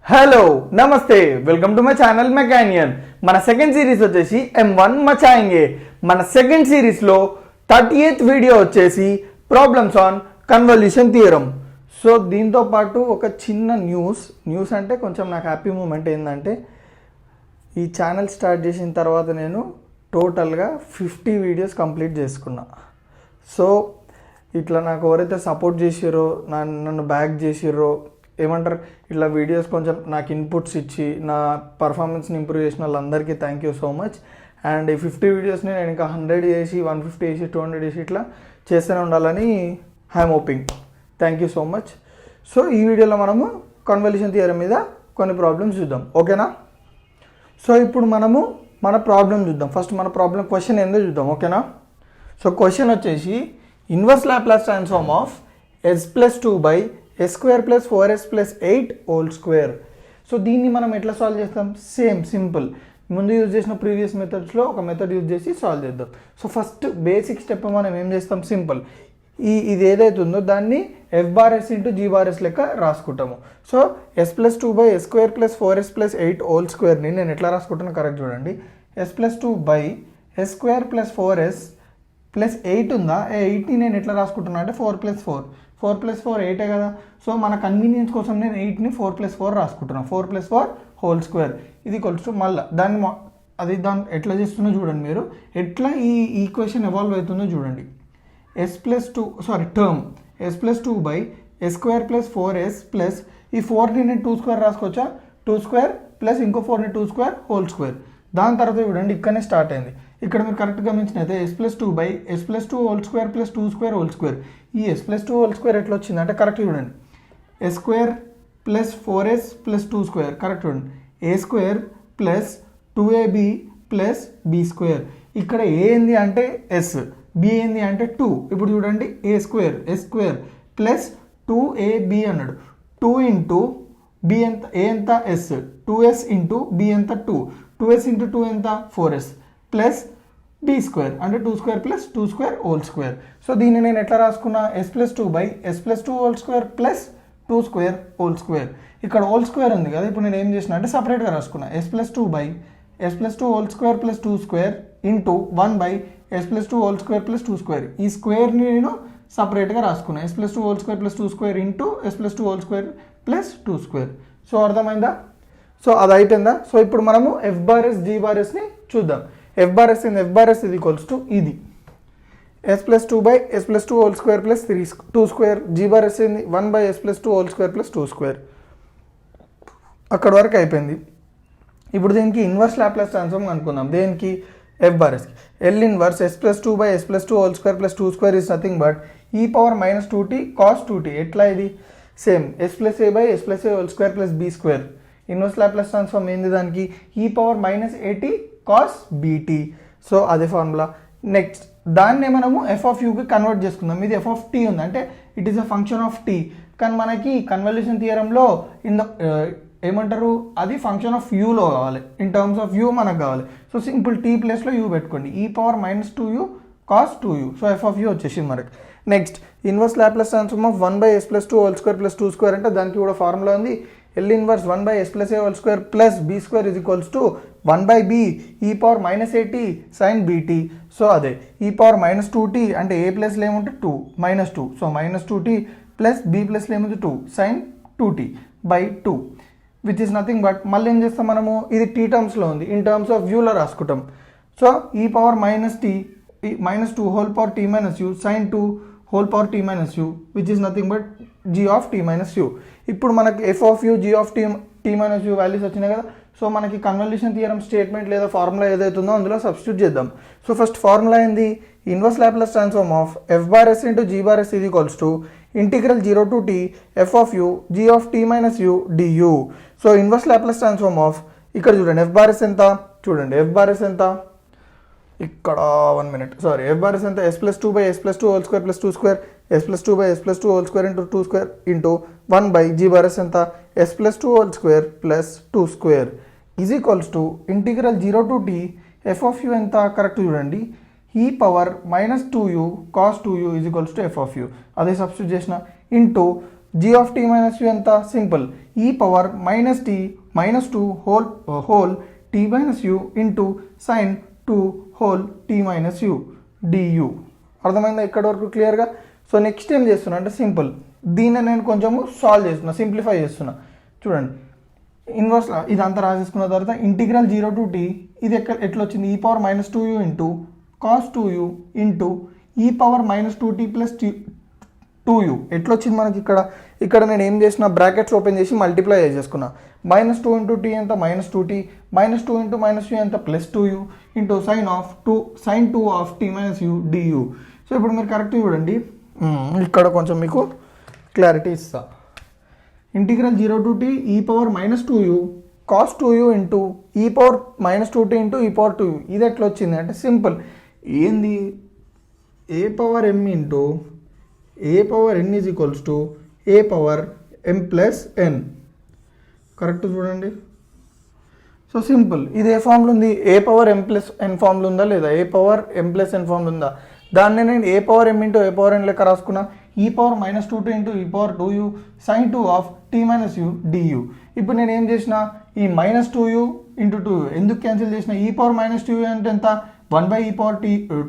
Hello నమస్తే welcome to my channel మెకానియన్. మన second series వచ్చేసి M1 మచాయింగే. మన సెకండ్ సిరీస్లో 38th వీడియో వచ్చేసి problems on convolution theorem. So దీంతో పాటు ఒక చిన్న న్యూస్ అంటే కొంచెం నాకు హ్యాపీ మూమెంట్ ఏంటంటే ఈ ఛానల్ స్టార్ట్ చేసిన తర్వాత నేను టోటల్గా 50 వీడియోస్ కంప్లీట్ చేసుకున్నా. సో ఇట్లా నాకు ఎవరైతే సపోర్ట్ చేసిరో నన్ను బ్యాక్ చేసిర్రో ఏమంటారు ఇట్లా వీడియోస్ కొంచెం నాకు ఇన్పుట్స్ ఇచ్చి నా పర్ఫార్మెన్స్ని ఇంప్రూవ్ చేసిన వాళ్ళందరికీ thank you so much. And ఈ 50 వీడియోస్ని నేను ఇంకా 100 చేసి 150 చేసి 200 చేసి ఇట్లా చేస్తూనే ఉండాలని I'm hoping. Thank you so much. So ఈ వీడియోలో మనము కన్వల్యూషన్ థియరం మీద కొన్ని ప్రాబ్లమ్స్ చూద్దాం, ఓకేనా? సో ఇప్పుడు మనము మన ప్రాబ్లం చూద్దాం. ఫస్ట్ మన ప్రాబ్లం క్వశ్చన్ ఏందో చూద్దాం, ఓకేనా? సో క్వశ్చన్ వచ్చేసి inverse Laplace transform of s+2 s square plus 4s plus 8 whole square. So దీన్ని మనం ఎట్లా సాల్వ్ చేస్తాం? సింపుల్ ముందు యూజ్ చేసిన ప్రీవియస్ మెథడ్స్లో ఒక మెథడ్ యూజ్ చేసి సాల్వ్ చేద్దాం. సో ఫస్ట్ బేసిక్ స్టెప్ మనం ఏం చేస్తాం? సింపుల్ ఇది ఏదైతే ఉందో దాన్ని f/s ఇంటూ g/s లెక్క రాసుకుంటాము. So s+2 s square plus 4s plus 8 whole squareని నేను ఎట్లా రాసుకుంటాను కరెక్ట్ చూడండి. s+2 s square plus 4s plus 8 ఉందా? 8ని నేను ఎట్లా రాసుకుంటున్నా అంటే 4 + 4 8 కదా. సో మన కన్వీనియన్స్ కోసం నేను 8ని 4 + 4 రాసుకుంటున్నాను. 4 + 4 హోల్ స్క్వేర్ ఇది కొలుస్తూ మళ్ళీ దాన్ని ఎట్లా చేస్తుందో చూడండి. మీరు ఎట్లా ఈ ఈక్వేషన్ ఎవాల్వ్ అవుతుందో చూడండి. Term s+2 s square plus 4s plus ఈ 4ని నేను 2 స్క్వేర్ రాసుకోవచ్చా? 2 స్క్వేర్ ప్లస్ ఇంకో 4ని 2 స్క్వేర్ హోల్ స్క్వేర్. దాని తర్వాత చూడండి ఇక్కడనే స్టార్ట్ అయింది. ఇక్కడ మీరు కరెక్ట్గా గమనించినైతే s+2 s+2 whole square plus 2 square whole square. ఈ s+2 హోల్ స్క్వేర్ ఎట్లా వచ్చింది అంటే కరెక్ట్ చూడండి. s square plus 4s plus 2 square correct చూడండి. a square plus 2ab plus b square. ఇక్కడ a ఏంది అంటే s, b ఏంది అంటే 2. ఇప్పుడు చూడండి a square s square plus 2ab అన్నాడు. 2 ఇంటూ b ఎంత? a ఎంత? s. 2s ఇంటూ b ఎంత? 2. 2s ఇంటూ 2 ఎంత? 4s ప్లస్ b స్క్వేర్ అంటే 2 square plus 2 square whole square. So దీన్ని నేను ఎట్లా రాసుకున్నా? s+2 s+2 whole square plus 2 square whole square. ఇక్కడ హోల్ స్క్వేర్ ఉంది కదా, ఇప్పుడు నేను ఏం చేసిన అంటే సపరేట్గా రాసుకున్నా. s+2 s+2 whole square plus 2 square into 1 s+2 whole square plus 2 square. ఈ స్క్వేర్ని నేను సపరేట్గా రాసుకున్నా. s+2 whole square plus 2 square into s+2 whole square plus 2 square. So అర్థమైందా? సో అది అయిపోయిందా? సో ఇప్పుడు మనము f/s g/sని చూద్దాం. f/s ఇది ఈక్వల్స్ టు ఇది s+2 s+2 whole square plus 2 square. g/s ఏంది? 1 s+2 whole square plus 2 square. అక్కడ వరకు అయిపోయింది. ఇప్పుడు దీనికి ఇన్వర్స్ లాప్లాస్ ట్రాన్స్ఫార్మ్ అనుకుందాం. దేనికి? f/s. L inverse s+2 s+2 whole square plus 2 square is nothing but e⁻−2t cos 2t. ఎట్లా ఇది? Same s+a s+a whole square plus b square. Inverse Laplace transform ఏంది దానికి? e⁻−at cos bt. సో అదే formula. Next దాన్నే మనము f(u)కి convert చేసుకుందాం. ఇది f(t) ఉంది అంటే it is a function of t. కానీ మనకి కన్వల్యూషన్ థియరంలో ఏమంటారు అది ఫంక్షన్ ఆఫ్ యూలో కావాలి. ఇన్ టర్మ్స్ ఆఫ్ యూ మనకు కావాలి. సో సింపుల్ t ప్లేస్లో u పెట్టుకోండి. e⁻−2u cos 2u. So f(u) వచ్చేసింది మనకి. Next inverse Laplace transform of 1 s+2 whole square plus 2 square అంటే దానికి కూడా ఫార్ములా ఉంది. L inverse 1 s+a whole square plus b square is equals to 1/b e⁻−at sin bt. So అదే e⁻−2t అంటే a ప్లస్లో ఏముంటే 2 -2. సో -2t ప్లస్ b ప్లస్లో ఏముంది 2 sin 2t/2 which is nothing but మళ్ళీ ఏం చేస్తాం మనము? ఇది t టర్మ్స్లో ఉంది. ఇన్ టర్మ్స్ ఆఫ్ వ్యూలో రాసుకుంటాం. So e⁻−2 whole power t-u sin 2 whole power t-u which is nothing but g(t-u). ఇప్పుడు మనకి f(u) g(t-u) వాల్యూస్ వచ్చినాయి కదా. సో మనకి కన్వల్యూషన్ థియరం స్టేట్మెంట్ లేదా ఫార్ములా ఏదైతే ఉందో అందులో సబ్స్టిట్యూట్ చేద్దాం. సో ఫస్ట్ ఫార్ములా ఏంది? Inverse Laplace transform of f/s into g/s is equals to integral 0 to t f(u) g(t-u) du. So inverse Laplace transform of ఇక్కడ చూడండి f/s ఎంత? చూడండి f/s ఎంత? ఇక్కడ 1 minute f/s ఎంత? s+2 s+2 whole square plus 2 square s+2 s+2 whole square into 2 square into 1 g/s ఎంత? s+2 whole square plus 2 square is equals to integral 0 to t f(u) ఎంత? Correct చూడండి e⁻−2u cos 2u is equals to f(u). అదే substitute చేసిన into g of t minus u ఎంత simple e power minus t minus 2 whole t minus u into sine 2 whole t minus u du. అర్థమైందా ఇక్కడ వరకు క్లియర్గా? So next ఏం చేస్తున్నా అంటే సింపుల్ దీన్ని నేను కొంచెము సాల్వ్ చేస్తున్నా, సింప్లిఫై చేస్తున్నా. చూడండి ఇన్వర్స్ ఇదంతా రాసేసుకున్న తర్వాత ఇంటిగ్రల్ 0 to t ఇది ఎట్లా వచ్చింది e power minus 2u into cos 2u into e power minus 2t plus 2u ఎట్లా వచ్చింది మనకి ఇక్కడ నేను ఏం చేసిన బ్రాకెట్స్ ఓపెన్ చేసి మల్టిప్లై చేసుకున్నా. మైనస్ 2 ఇంటూ టీ ఎంత minus 2t minus 2 into minus u ఎంత plus 2u into sine 2 of t minus u du. So ఇప్పుడు మీరు కరెక్ట్ చూడండి, ఇక్కడ కొంచెం మీకు క్లారిటీ ఇస్తా. Integral 0 to t e power minus 2u cos 2u into e power minus 2t into e power 2u ఇది ఎట్లా వచ్చింది అంటే సింపుల్ ఏంది a power m into a power n is equals to a power m plus n. Correct చూడండి. So simple ఇది ఏ ఫామ్లో ఉంది a power m plus n ఫామ్లో ఉందా లేదా a power m plus n ఫామ్లో ఉందా దాన్ని నేను a power m into a power n లెక్క రాసుకున్నా e power minus 2t into e power 2u sine 2 of t minus u du. ఇప్పుడు నేను ఏం చేసిన ఈ మైనస్ 2u ఇంటూ 2u ఎందుకు క్యాన్సిల్ చేసిన ఈ పవర్ మైనస్ 2u అంటే ఎంత 1/e power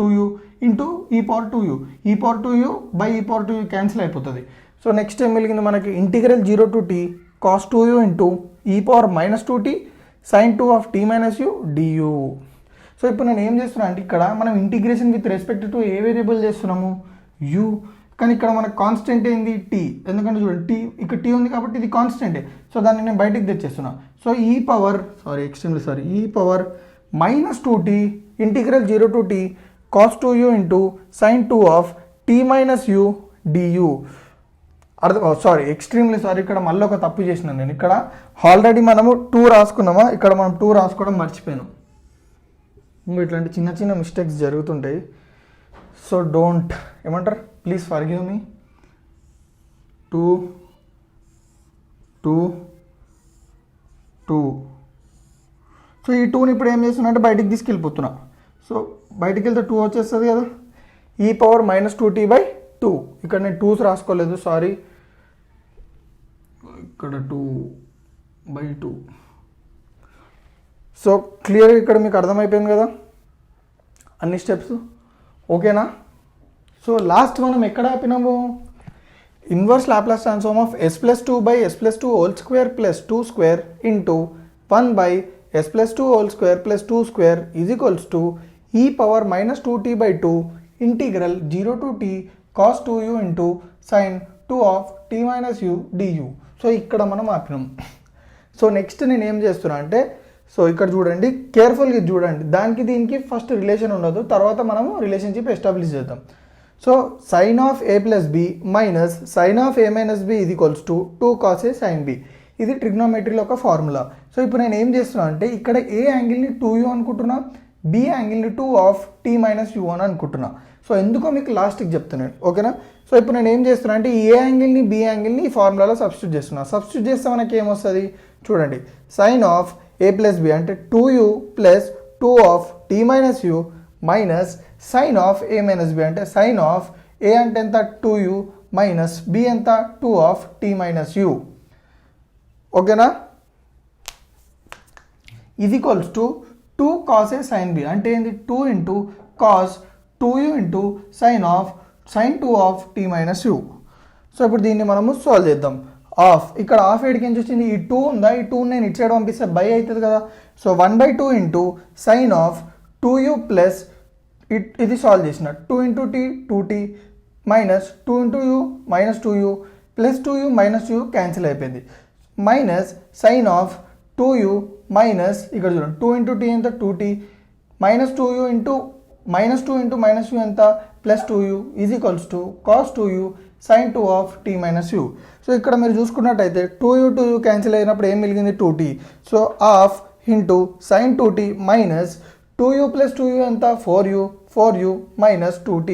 2u into e power 2u e power 2u by e power 2u cancel అయిపోతుంది. సో నెక్స్ట్ ఏం మిగిలింది మనకి integral 0 to t cos 2u into e power minus 2t sine 2 of t minus u du. So ఇప్పుడు నేను ఏం చేస్తున్నా అంటే ఇక్కడ మనం ఇంటిగ్రేషన్ విత్ రెస్పెక్ట్ టు ఏ వేరియబుల్ చేస్తున్నాము u, కానీ ఇక్కడ మనకు కాన్స్టెంట్ ఏంది టీ, ఎందుకంటే చూడండి టీ ఇక్కడ టీ ఉంది కాబట్టి ఇది కాన్స్టెంటే. సో దాన్ని నేను బయటికి తెచ్చేస్తున్నా. So e power e power minus 2t integral 0 to t cos 2u into sine 2 of t minus u du. Extremely sorry ఇక్కడ మళ్ళీ ఒక తప్పు చేసినాను నేను. ఇక్కడ ఆల్రెడీ మనము 2 రాసుకున్నామా, ఇక్కడ మనం 2 రాసుకోవడం మర్చిపోయాను. ఇట్లాంటి చిన్న చిన్న మిస్టేక్స్ జరుగుతుంటాయి. సో డోంట్ ఏమంటారు ప్లీజ్ ఫర్గివ్ మీ. 2 2 2. సో ఈ 2ని ఇప్పుడు ఏం చేస్తున్నా అంటే బయటికి తీసుకెళ్ళిపోతున్నా. సో బయటికి వెళ్తే 2 వచ్చేస్తుంది కదా ఈ పవర్ మైనస్ 2t బై 2. ఇక్కడ నేను 2s రాసుకోలేదు సారీ, ఇక్కడ 2/2. సో క్లియర్ ఇక్కడ మీకు అర్థమైపోయింది కదా అన్ని స్టెప్స్ ఓకేనా? సో లాస్ట్ మనం ఎక్కడ ఆపినాము inverse Laplace transform of s plus 2 by s plus 2 whole square plus 2 square into 1 by s plus 2 whole square plus 2 square is equals to e power minus 2t by 2 integral 0 to t cos 2u into sine 2 of t minus u du. So ఇక్కడ మనం ఆపినాం. So next నేను ఏం చేస్తున్నా అంటే so ఇక్కడ చూడండి కేర్ఫుల్గా చూడండి, దానికి దీనికి ఫస్ట్ రిలేషన్ ఉండదు, తర్వాత మనము రిలేషన్షిప్ ఎస్టాబ్లిష్ చేద్దాం. So sine of a plus b minus sine of a minus b ఇది equals to 2 cos a sine b. ఇది ట్రిగ్నోమెట్రీలో ఒక ఫార్ములా. సో ఇప్పుడు నేను ఏం చేస్తున్నా అంటే ఇక్కడ ఏ యాంగిల్ని 2u అనుకుంటున్నా, బి యాంగిల్ని 2 ఆఫ్ టీ మైనస్ యూ అని అనుకుంటున్నా. సో ఎందుకో మీకు లాస్ట్కి చెప్తున్నాను ఓకేనా? సో ఇప్పుడు నేను ఏం చేస్తున్నా అంటే ఏ యాంగిల్ని బి యాంగిల్ని ఈ ఫార్ములాలో సబ్స్టిట్యూట్ చేస్తున్నా. సబ్స్టిట్యూట్ చేస్తే మనకి ఏమొస్తుంది చూడండి sine of a plus b అంటే 2u plus 2 of t minus u minus sine of a minus b అంటే సైన్ ఆఫ్ ఏ అంటే ఎంత 2u మైనస్ బి ఎంత 2 ఆఫ్ టీ మైనస్ యూ ఓకేనా? ఇది equals to 2 cos a sine b అంటే ఏంది 2 into cos 2u into sine 2 of t minus u. So ఇప్పుడు దీన్ని మనము సాల్వ్ చేద్దాం. ఆఫ్ ఇక్కడ ఆఫ్ ఎడికి నుంచి వచ్చింది ఈ 2 ఉందా, ఈ 2 నేను ఇటు సైడ్ పంపిస్తే బై అవుతుంది కదా. So 1/2 into sine of 2u plus ఇది సాల్వ్ చేసిన 2 into t 2t minus 2 into u minus 2u plus 2u minus u cancel అయిపోయింది minus sine of 2u minus ఇక్కడ చూడండి 2 ఇంటూ టీ ఎంత 2t minus 2u into minus 2 into minus u ఎంత plus 2u is equals to cos 2u sine 2 of t minus u. So ఇక్కడ మీరు చూసుకున్నట్టయితే 2u cancel అయినప్పుడు ఏం మిగిలింది 2t. So of into sine 2t minus 2u plus 2u ఎంత 4u minus 2t.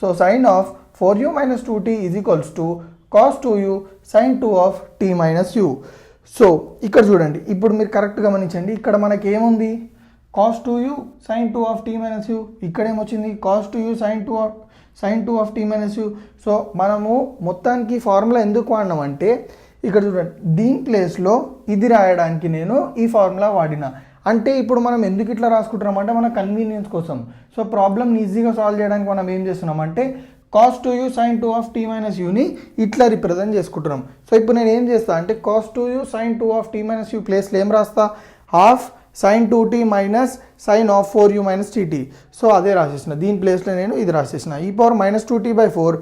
So sine of 4u minus 2t is equals to cos 2u sine 2 of t minus u. So ఇక్కడ చూడండి ఇప్పుడు మీరు correct గమనించండి, ఇక్కడ మనకి ఏముంది cos 2u sine 2 of t minus u, ఇక్కడ ఏమొచ్చింది cos 2u sine sin 2 of t minus u. So మనము మొత్తానికి ఫార్ములా ఎందుకు వాడినామంటే ఇక్కడ చూడండి దీని ప్లేస్లో ఇది రాయడానికి నేను ఈ ఫార్ములా వాడినా. అంటే ఇప్పుడు మనం ఎందుకు ఇట్లా రాసుకుంటున్నాం అంటే మన కన్వీనియన్స్ కోసం. సో ప్రాబ్లమ్ని ఈజీగా సాల్వ్ చేయడానికి మనం ఏం చేస్తున్నామంటే cos 2u sin 2 of t minus uని ఇట్లా రిప్రజెంట్ చేసుకుంటున్నాం. సో ఇప్పుడు నేను ఏం చేస్తా అంటే cos 2u sin 2 of t minus u ప్లేస్లో ఏం రాస్తా, half sin 2t minus sin of 4u minus tt. So అదే రాసేసిన, దీని ప్లేస్లో నేను ఇది రాసేసిన e power minus 2t/4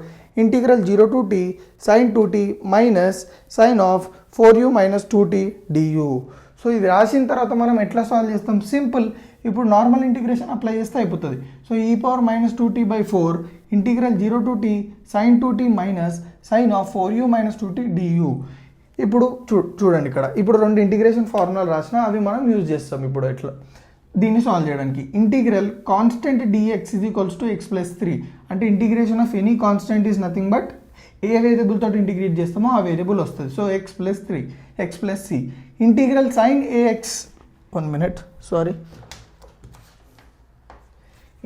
integral 0 to t sin 2t minus sin of 4u minus 2t du. So ఇది రాసిన తర్వాత మనం ఎట్లా సాల్వ్ చేస్తాం, సింపుల్. ఇప్పుడు నార్మల్ ఇంటిగ్రేషన్ అప్లై చేస్తే అయిపోతుంది. So e power minus 2t/4 integral 0 to t sin 2t minus sin of 4u minus 2t du. ఇప్పుడు చూడండి ఇక్కడ ఇప్పుడు రెండు ఇంటిగ్రేషన్ ఫార్ములాలు రాసిన అవి మనం యూజ్ చేస్తాం ఇప్పుడు ఎట్లా దీన్ని సాల్వ్ చేయడానికి. Integral constant dx is equals to x plus 3 అంటే integration of any constant is nothing but A variable తోటి ఇంటిగ్రేట్ చేస్తామో ఆ వేరియబుల్ వస్తుంది. So x plus 3 x plus c integral sin ax 1 minute sorry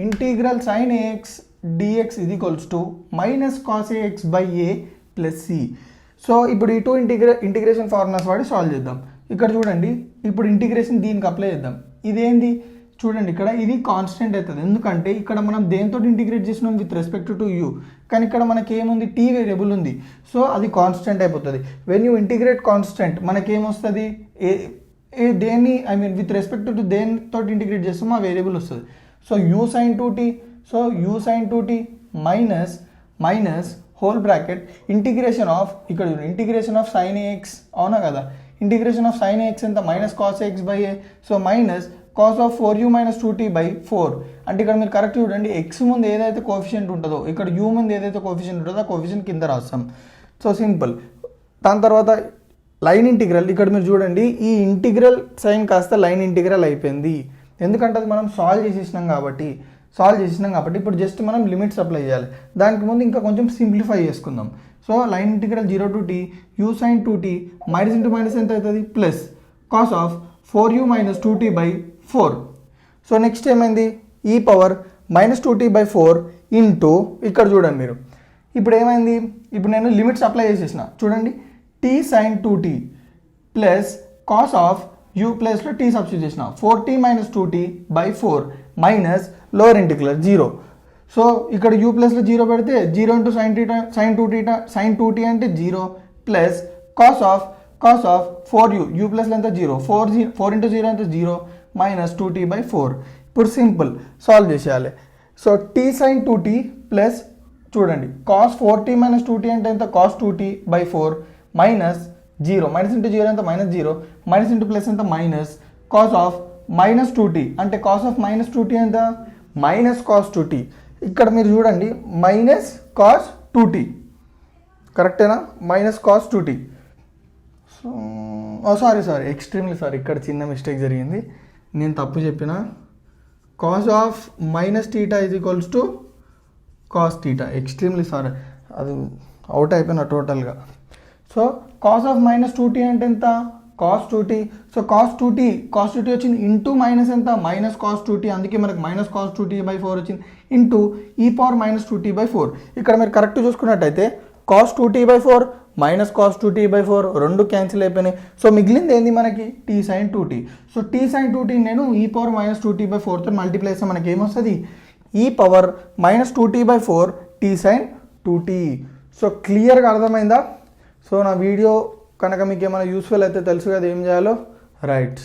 integral sin ax dx is equals to minus cos ax by a plus c. So ఇప్పుడు ఈ two integration formulas వాడి solve చేద్దాం. ఇక్కడ చూడండి ఇప్పుడు integration దీనికి apply చేద్దాం. ఇదేంది చూడండి ఇక్కడ ఇది కాన్స్టెంట్ అవుతుంది ఎందుకంటే ఇక్కడ మనం దేంతో ఇంటిగ్రేట్ చేసినాం విత్ రెస్పెక్ట్ టు యూ, కానీ ఇక్కడ మనకి ఏముంది టీ వేరియబుల్ ఉంది. సో అది కాన్స్టెంట్ అయిపోతుంది. వెన్ యూ ఇంటిగ్రేట్ కాన్స్టెంట్ మనకేమొస్తుంది దేన్ని విత్ రెస్పెక్ట్ టు దేనితో ఇంటిగ్రేట్ చేస్తామో ఆ వేరియబుల్ వస్తుంది. So u sin 2t so u sin 2t minus minus hole bracket integration of ఇక్కడ ఇంటిగ్రేషన్ ఆఫ్ sin ax అవునా కదా, ఇంటిగ్రేషన్ ఆఫ్ sin ax ఎంత minus cos ax by a. So minus cos of 4u minus 2t/4 అంటే ఇక్కడ మీరు correct చూడండి x ముందు ఏదైతే కోఎఫిషియంట్ ఉంటుందో ఇక్కడ u ముందు ఏదైతే కోఎఫిషియంట్ ఉంటుందో ఆ కోఎఫిషియంట్ కింద రాస్తాం. So simple. దాని తర్వాత లైన్ ఇంటిగ్రల్ ఇక్కడ మీరు చూడండి ఈ ఇంటిగ్రల్ సైన్ కాస్త లైన్ ఇంటిగ్రల్ అయిపోయింది ఎందుకంటే అది మనం సాల్వ్ చేసేసినాం కాబట్టి ఇప్పుడు జస్ట్ మనం లిమిట్స్ అప్లై చేయాలి. దానికి ముందు ఇంకా కొంచెం సింప్లిఫై చేసుకుందాం. So line integral 0 to t u sin 2t minus into minus ఎంత అవుతుంది plus cos of 4u minus 2t/4. So next ఏమైంది ఈ పవర్ మైనస్ 2t/4 ఇంటూ ఇక్కడ చూడండి మీరు ఇప్పుడు ఏమైంది ఇప్పుడు నేను లిమిట్స్ అప్లై చేసేసిన చూడండి t sin 2t plus cos of u ప్లస్లో t సబ్స్టిట్యూట్ చేసిన 4t minus 2t/4 minus lower integral 0. So ఇక్కడ u ప్లస్లో 0 పెడితే 0 ఇంటూ sin 2t అంటే 0 plus cos of 4u u ప్లస్లో ఎంత 0 4 ఇంటూ 0 అంటే 0 మైనస్ 2t/4. ఇప్పుడు సింపుల్ సాల్వ్ చేసేయాలి. So t sin 2t plus చూడండి cos 4t minus 2t అంటే ఎంత cos 2t/4 minus 0 minus into 0 ఎంత మైనస్ 0 మైనస్ ఇంటూ ప్లస్ ఎంత minus cos of minus 2t అంటే కాస్ ఆఫ్ మైనస్ 2t ఎంత minus cos 2t. ఇక్కడ మీరు చూడండి మైనస్ కాస్ 2t కరెక్టేనా minus cos 2t. So sorry extremely sorry ఇక్కడ చిన్న మిస్టేక్ జరిగింది నేను తప్పు చెప్పిన. Cos of minus theta is equals to cos theta extremely sorry అది అవుట్ అయిపోయిన టోటల్గా. So cos of minus 2t అంటే ఎంత cos 2t. So cos 2t వచ్చింది ఇంటూ మైనస్ ఎంత మైనస్ కాస్ 2t అందుకే మనకు మైనస్ కాస్ 2t/4 వచ్చింది into e power minus 2t/4. ఇక్కడ మీరు కరెక్ట్ చూసుకున్నట్టయితే cos 2t/4 minus cos 2t/4 రెండు క్యాన్సిల్ అయిపోయినాయి. సో మిగిలింది ఏంది మనకి t sin 2t. So t sin 2t నేను ఈ పవర్ మైనస్ 2t/4తో మల్టిప్లై చేస్తే మనకి ఏమొస్తుంది ఈ power minus 2t/4 t sin 2t. So క్లియర్గా అర్థమైందా. సో నా వీడియో కనుక మీకు ఏమైనా యూస్ఫుల్ అయితే తెలుసు కదా ఏం చేయాలో రైట్.